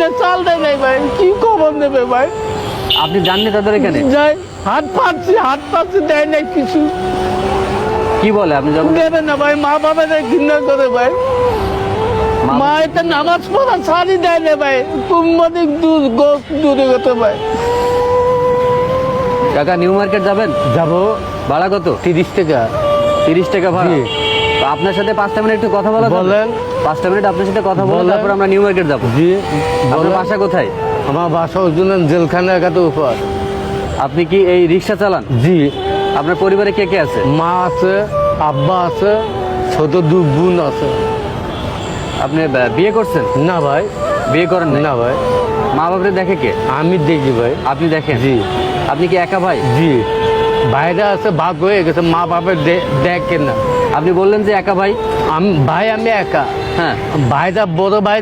দিনে চাল দেয় নাই ভাই, কি খবর নেবে ভাই? আপনি জাননি তাদের এখানে যাই হাত পাচ্ছি দেয় নাই কিছু, কি বলে আপনি যখন দেবে না ভাই। মা বাবাদের ঘৃণা করে ভাই, মা এটা নামাজ পড়া ছাড়ি দেয় না ভাই, কুম্বাদিক দূরে গেছে ভাই। কাকা নিউ মার্কেট যাবেন? যাবো, ভাড়া কত? 30 টাকা। 30 টাকা ভাড়া। জি। তো আপনার সাথে 5টা মিনিট একটু কথা বলা যাবে? বলেন। 5টা মিনিট আপনার সাথে কথা বলে বলেন। তারপর আমরা নিউ মার্কেট যাবো। জি আপনার বলেন। বাসা কোথায়? আমার বাসা অর্জুন জেলখানা একাতে উপর। আপনি কি এই রিক্সা চালান? জি, আপনার পরিবারে কে কে আছে? মা আছে, আব্বা আছে, ছোট 2 বোন আছে। আপনি বিয়ে করছেন? না ভাই, বিয়ে করেন নাই? না ভাই, মা বাবারে দেখে কে? আমি দেখি ভাই। আপনি দেখেন? জি আপনি কি একা ভাই? জি, ভাইরা আছে, ভাগ হয়ে গেছে, মা বাবার দেখে না। আপনি বললেন যে একা ভাই। আমি একা, হ্যাঁ। ভাইরা বড় ভাই